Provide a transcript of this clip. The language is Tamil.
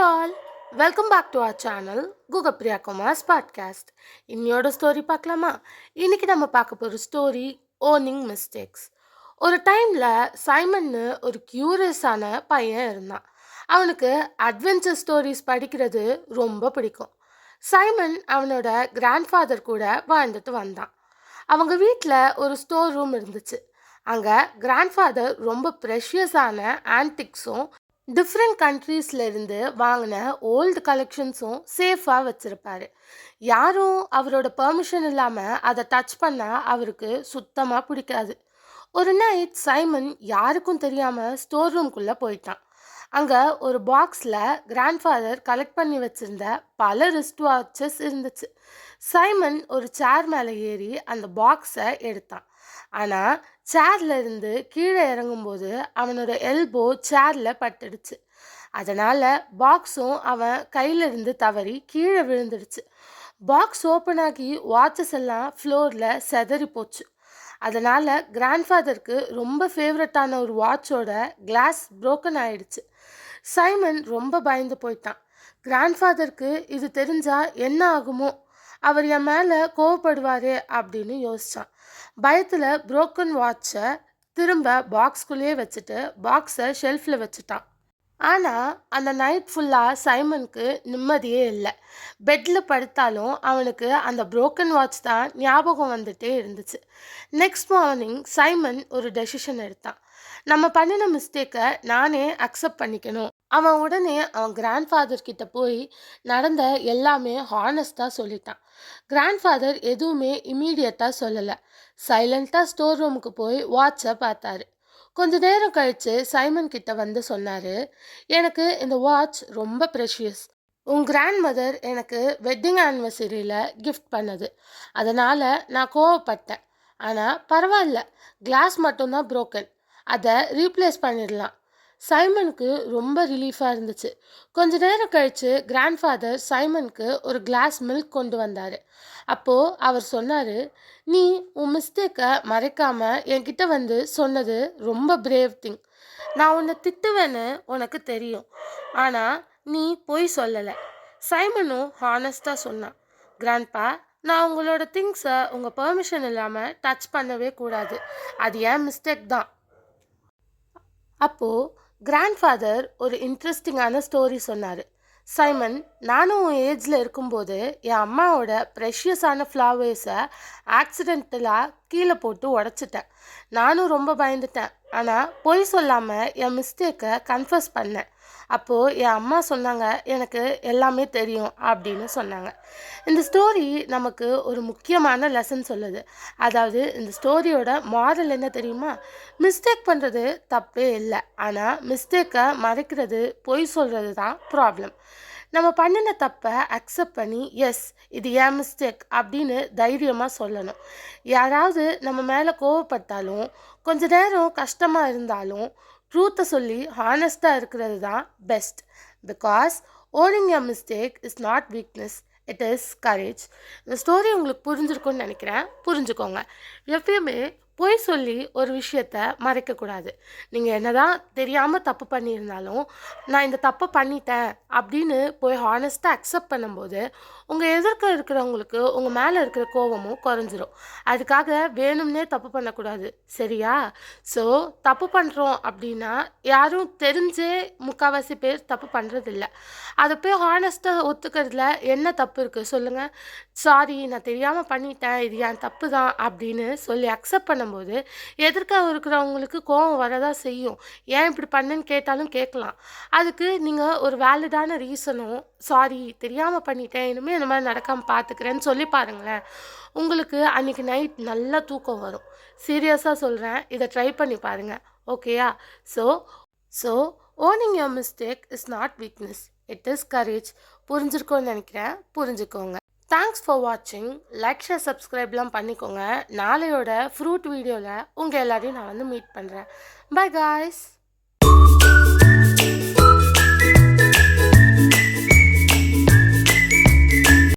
all, welcome back to our channel Gugapriya Kumar's podcast. இன்னையோட ஸ்டோரி பார்க்கலாமா? இன்னைக்கு நம்ம பார்க்க போகிற ஸ்டோரி ஓர்னிங் மிஸ்டேக்ஸ். ஒரு டைமில் சைமன்னு ஒரு க்யூரியஸான பையன் இருந்தான். அவனுக்கு அட்வென்ச்சர் ஸ்டோரிஸ் படிக்கிறது ரொம்ப பிடிக்கும். சைமன் அவனோட கிராண்ட்ஃபாதர் கூட வாழ்ந்துட்டு வந்தான். அவங்க வீட்டில் ஒரு ஸ்டோர் ரூம் இருந்துச்சு. அங்கே கிராண்ட்ஃபாதர் ரொம்ப ப்ரெஷியஸான ஆன்டிக்ஸும் டிஃப்ரெண்ட் கண்ட்ரீஸ்லேருந்து வாங்கின ஓல்டு கலெக்ஷன்ஸும் சேஃபாக வச்சுருப்பாரு. யாரும் அவரோட பெர்மிஷன் இல்லாமல் அதை டச் பண்ணால் அவருக்கு சுத்தமாக பிடிக்காது. ஒரு நைட் சைமன் யாருக்கும் தெரியாமல் ஸ்டோர் ரூம்குள்ளே போயிட்டான். அங்கே ஒரு பாக்ஸில் கிராண்ட்ஃபாதர் கலெக்ட் பண்ணி வச்சுருந்த பல ரிஸ்ட் வாட்சஸ் இருந்துச்சு. சைமன் ஒரு சேர் மேலே ஏறி அந்த பாக்ஸை எடுத்தான். ஆனால் சேர்ல இருந்து கீழே இறங்கும்போது அவனோட எல்போ சேரில் பட்டுடுச்சு. அதனால் பாக்ஸும் அவன் கையிலிருந்து தவறி கீழே விழுந்துடுச்சு. பாக்ஸ் ஓப்பன் ஆகி வாட்சஸ் எல்லாம் ஃப்ளோரில் செதறி போச்சு. அதனால் கிராண்ட்ஃபாதருக்கு ரொம்ப ஃபேவரட்டான ஒரு வாட்சோட கிளாஸ் புரோக்கன் ஆயிடுச்சு. சைமன் ரொம்ப பயந்து போயிட்டான். கிராண்ட்ஃபாதருக்கு இது தெரிஞ்சால் என்ன ஆகுமோ, அவர் என் மேலே கோவப்படுவாரே அப்படின்னு யோசித்தான். பயத்தில் புரோக்கன் வாட்சை திரும்ப பாக்ஸ்குள்ளேயே வச்சுட்டு பாக்ஸை ஷெல்ஃபில் வச்சுட்டான். ஆனால் அந்த நைட் ஃபுல்லாக சைமனுக்கு நிம்மதியே இல்லை. பெட்டில் படுத்தாலும் அவனுக்கு அந்த புரோக்கன் வாட்ச் தான் ஞாபகம் வந்துட்டே இருந்துச்சு. நெக்ஸ்ட் மார்னிங் சைமன் ஒரு டெசிஷன் எடுத்தான். நம்ம பண்ணின மிஸ்டேக்கை நானே அக்செப்ட் பண்ணிக்கணும். அவன் உடனே அவன் கிராண்ட்ஃபாதர் கிட்ட போய் நடந்த எல்லாமே ஹானஸ்டாக சொல்லிட்டான். கிராண்ட்ஃபாதர் எதுவுமே இமீடியட்டாக சொல்லலை. சைலண்ட்டாக ஸ்டோர் ரூமுக்கு போய் வாட்சை பார்த்தாரு. கொஞ்ச நேரம் கழித்து சைமன் கிட்ட வந்து சொன்னார், எனக்கு இந்த வாட்ச் ரொம்ப ப்ரெஷியஸ். உன் கிராண்ட் மதர் எனக்கு வெட்டிங் ஆனிவர்சரியில் கிஃப்ட் பண்ணது. அதனால் நான் கோவப்பட்டேன். ஆனால் பரவாயில்ல, கிளாஸ் மட்டும்தான் புரோக்கன், அதை ரீப்ளேஸ் பண்ணிடலாம். சைமனுக்கு ரொம்ப ரிலீஃபாக இருந்துச்சு. கொஞ்ச நேரம் கழித்து கிராண்ட்ஃபாதர் சைமனுக்கு ஒரு கிளாஸ் மில்க் கொண்டு வந்தார். அப்போது அவர் சொன்னார், நீ உன் மிஸ்டேக்கை மறைக்காமல் என்கிட்ட வந்து சொன்னது ரொம்ப பிரேவ் திங். நான் உன்னை திட்டுவேன்னு உனக்கு தெரியும், ஆனால் நீ பொய் சொல்லலை. சைமனும் ஹானஸ்டாக சொன்னான், கிராண்ட்பா, நான் உங்களோட திங்ஸை உங்கள் பெர்மிஷன் இல்லாமல் டச் பண்ணவே கூடாது. அது என் மிஸ்டேக் தான். அப்போது கிராண்ட்ஃபாதர் ஒரு இன்ட்ரெஸ்டிங்கான ஸ்டோரி சொன்னார். சைமன், நானும் உன் ஏஜில் இருக்கும்போது என் அம்மாவோட ப்ரெஷியஸான ஃப்ளவர்ஸை ஆக்சிடென்டலாக கீழே போட்டு உடச்சிட்டேன். நானும் ரொம்ப பயந்துட்டேன். ஆனால் பொய் சொல்லாமல் என் மிஸ்டேக்கை கன்ஃபஸ் பண்ணேன். அப்போது என் அம்மா சொன்னாங்க, எனக்கு எல்லாமே தெரியும் அப்படின்னு சொன்னாங்க. இந்த ஸ்டோரி நமக்கு ஒரு முக்கியமான லெசன் சொல்லுது. அதாவது இந்த ஸ்டோரியோட மாரல் என்ன தெரியுமா? மிஸ்டேக் பண்ணுறது தப்பே இல்லை, ஆனால் மிஸ்டேக்கை மறைக்கிறது, பொய் சொல்கிறது தான் ப்ராப்ளம். நம்ம பண்ணின தப்பை அக்செப்ட் பண்ணி எஸ் இது என் மிஸ்டேக் அப்படின்னு தைரியமாக சொல்லணும். யாராவது நம்ம மேலே கோவப்பட்டாலும், கொஞ்ச நேரம் கஷ்டமாக இருந்தாலும் ட்ரூத்தை சொல்லி ஹானஸ்டாக இருக்கிறது தான் best. Because owning your mistake is not weakness, it is courage. இந்த ஸ்டோரி உங்களுக்கு புரிஞ்சிருக்கும்னு நினைக்கிறேன். புரிஞ்சுக்கோங்க. எப்பயுமே பொய் சொல்லி ஒரு விஷயத்த மறைக்கக்கூடாது. நீங்கள் என்னதான் தெரியாமல் தப்பு பண்ணியிருந்தாலும், நான் இந்த தப்பை பண்ணிட்டேன் அப்படின்னு போய் ஹானஸ்ட்டாக அக்செப்ட் பண்ணும்போது உங்கள் எதிர்க்க இருக்கிறவங்களுக்கு உங்கள் மேலே இருக்கிற கோபமும் குறைஞ்சிரும். அதுக்காக வேணும்னே தப்பு பண்ணக்கூடாது, சரியா? ஸோ தப்பு பண்ணுறோம் அப்படின்னா யாரும் தெரிஞ்சே முக்கால்வாசி பேர் தப்பு பண்ணுறதில்ல. அதை போய் ஹானஸ்ட்டாக ஒத்துக்கிறதுல என்ன தப்பு இருக்குது சொல்லுங்கள்? சாரி, நான் தெரியாமல் பண்ணிட்டேன், இது என் தப்பு தான் அப்படின்னு சொல்லி அக்செப்ட் பண்ணும்போது எதிர்க்க இருக்கிறவங்களுக்கு கோபம் வரதான் செய்யும். ஏன் இப்படி பண்ணுன்னு கேட்டாலும் கேட்கலாம். அதுக்கு நீங்கள் ஒரு வேலிடான ரீசனும், சாரி தெரியாமல் பண்ணிட்டேன், இனிமேல் இந்த மாதிரி நடக்காமல் பார்த்துக்கிறேன்னு சொல்லி பாருங்களேன். உங்களுக்கு அன்றைக்கி நைட் நல்லா தூக்கம் வரும். சீரியஸாக சொல்கிறேன், இதை ட்ரை பண்ணி பாருங்கள். ஓகேயா? So owning your mistake is not weakness, it is courage. புரிஞ்சிருக்கோன்னு நினைக்கிறேன். புரிஞ்சுக்கோங்க. தேங்க்ஸ் ஃபார் வாட்சிங். லைக், ஷேர், சப்ஸ்கிரைப்லாம் பண்ணிக்கோங்க. நாளையோட ஃப்ரூட் வீடியோவில் உங்கள் எல்லாரையும் நான் வந்து மீட் பண்ணுறேன். By guys.